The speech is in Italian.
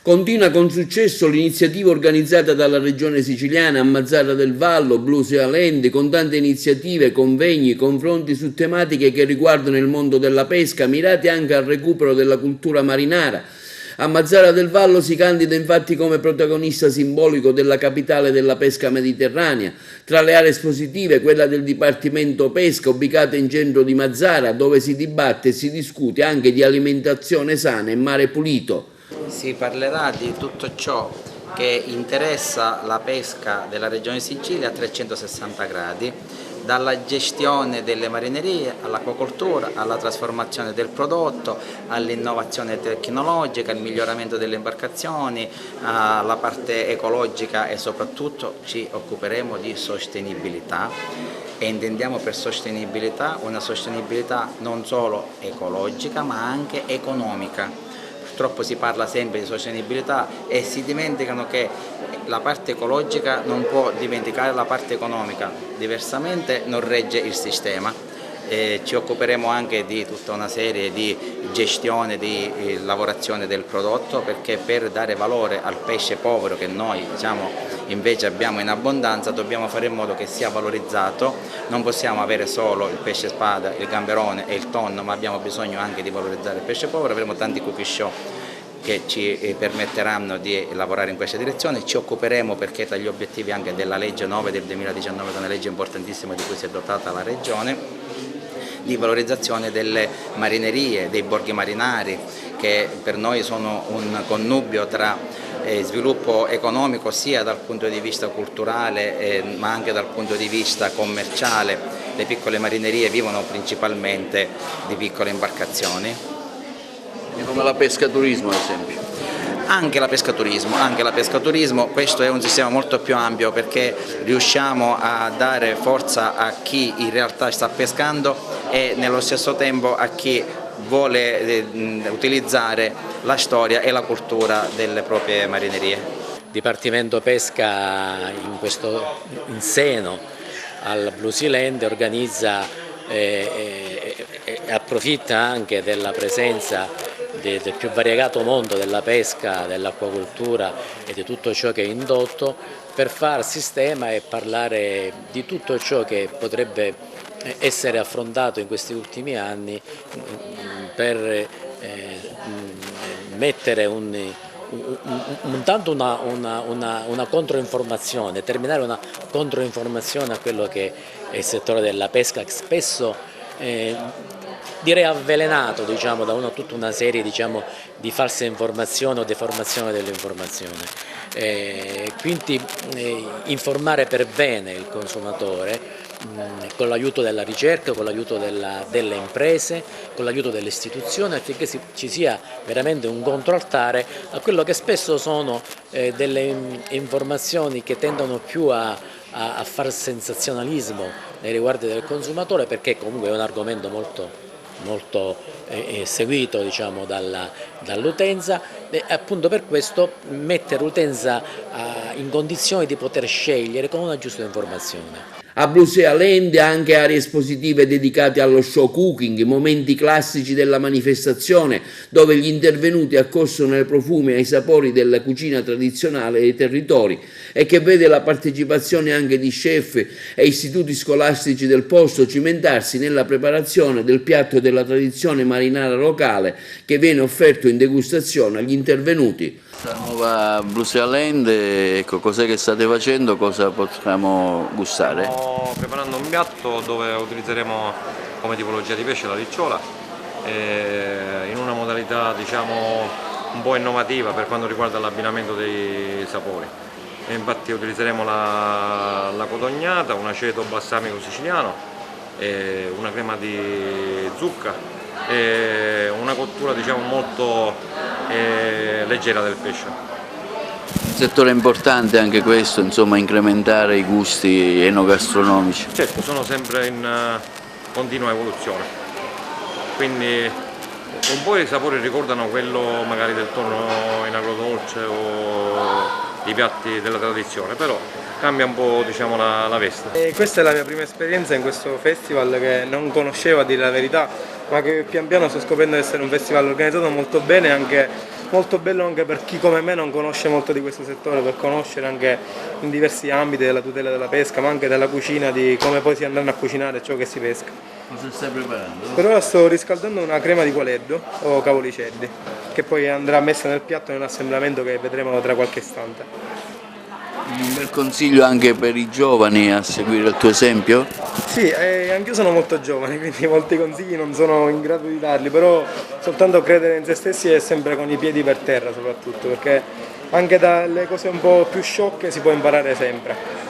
Continua con successo l'iniziativa organizzata dalla Regione Siciliana a Mazara del Vallo, Blue Sea Land, con tante iniziative, convegni, confronti su tematiche che riguardano il mondo della pesca, mirati anche al recupero della cultura marinara. A Mazara del Vallo si candida infatti come protagonista simbolico della capitale della pesca mediterranea. Tra le aree espositive quella del Dipartimento Pesca, ubicata in centro di Mazara, dove si dibatte e si discute anche di alimentazione sana e mare pulito. Si parlerà di tutto ciò che interessa la pesca della Regione Sicilia a 360 gradi, dalla gestione delle marinerie all'acquacoltura, alla trasformazione del prodotto, all'innovazione tecnologica, al miglioramento delle imbarcazioni, alla parte ecologica e soprattutto ci occuperemo di sostenibilità e intendiamo per sostenibilità una sostenibilità non solo ecologica ma anche economica. Purtroppo si parla sempre di sostenibilità e si dimenticano che la parte ecologica non può dimenticare la parte economica, diversamente non regge il sistema. Ci occuperemo anche di tutta una serie di gestione, di lavorazione del prodotto, perché per dare valore al pesce povero che noi invece abbiamo in abbondanza dobbiamo fare in modo che sia valorizzato. Non possiamo avere solo il pesce spada, il gamberone e il tonno, ma abbiamo bisogno anche di valorizzare il pesce povero. Avremo tanti cookie show che ci permetteranno di lavorare in questa direzione. Ci occuperemo, perché tra gli obiettivi anche della legge 9 del 2019, che è una legge importantissima di cui si è dotata la Regione, di valorizzazione delle marinerie, dei borghi marinari, che per noi sono un connubio tra sviluppo economico sia dal punto di vista culturale ma anche dal punto di vista commerciale. Le piccole marinerie vivono principalmente di piccole imbarcazioni. Come la pescaturismo ad esempio. Anche la pescaturismo, questo è un sistema molto più ampio, perché riusciamo a dare forza a chi in realtà sta pescando e nello stesso tempo a chi vuole utilizzare la storia e la cultura delle proprie marinerie. Dipartimento Pesca in seno al Blue Sea Land organizza e approfitta anche della presenza del più variegato mondo della pesca, dell'acquacoltura e di tutto ciò che è indotto, per far sistema e parlare di tutto ciò che potrebbe essere affrontato in questi ultimi anni per mettere intanto una controinformazione, terminare una controinformazione a quello che è il settore della pesca, che spesso direi avvelenato da tutta una serie di false informazioni o deformazione dell'informazione. Quindi informare per bene il consumatore con l'aiuto della ricerca, con l'aiuto delle imprese, con l'aiuto delle istituzioni, affinché ci sia veramente un controaltare a quello che spesso sono delle informazioni che tendono più a far sensazionalismo nei riguardi del consumatore, perché comunque è un argomento molto seguito dall'utenza, e appunto per questo mettere l'utenza in condizioni di poter scegliere con una giusta informazione. A Blue Sea Land anche aree espositive dedicate allo show cooking, momenti classici della manifestazione dove gli intervenuti accostano ai profumi e ai sapori della cucina tradizionale dei territori e che vede la partecipazione anche di chef e istituti scolastici del posto cimentarsi nella preparazione del piatto della tradizione marinara locale che viene offerto in degustazione agli intervenuti. La nuova Blue Sea Land, ecco, cos'è che state facendo, cosa possiamo gustare? Stiamo preparando un piatto dove utilizzeremo come tipologia di pesce la ricciola, in una modalità un po' innovativa per quanto riguarda l'abbinamento dei sapori. E infatti utilizzeremo la cotognata, un aceto balsamico siciliano, una crema di zucca e una cottura molto leggera del pesce. Un settore importante anche questo, insomma, incrementare i gusti enogastronomici. Certo, sono sempre in continua evoluzione, quindi un po' i sapori ricordano quello magari del tonno in agrodolce o i piatti della tradizione, però cambia un po', diciamo, la veste. E questa è la mia prima esperienza in questo festival che non conoscevo, a dire la verità, ma che pian piano sto scoprendo di essere un festival organizzato molto bene, anche molto bello anche per chi come me non conosce molto di questo settore, per conoscere anche in diversi ambiti della tutela della pesca, ma anche della cucina, di come poi si andranno a cucinare ciò che si pesca. Cosa stai preparando? Per ora sto riscaldando una crema di qualeddo o cavolicelli, che poi andrà messa nel piatto nell'assemblamento che vedremo tra qualche istante. Un bel consiglio anche per i giovani a seguire il tuo esempio? Sì, anch'io sono molto giovane, quindi molti consigli non sono in grado di darli, però soltanto credere in se stessi e sempre con i piedi per terra soprattutto, perché anche dalle cose un po' più sciocche si può imparare sempre.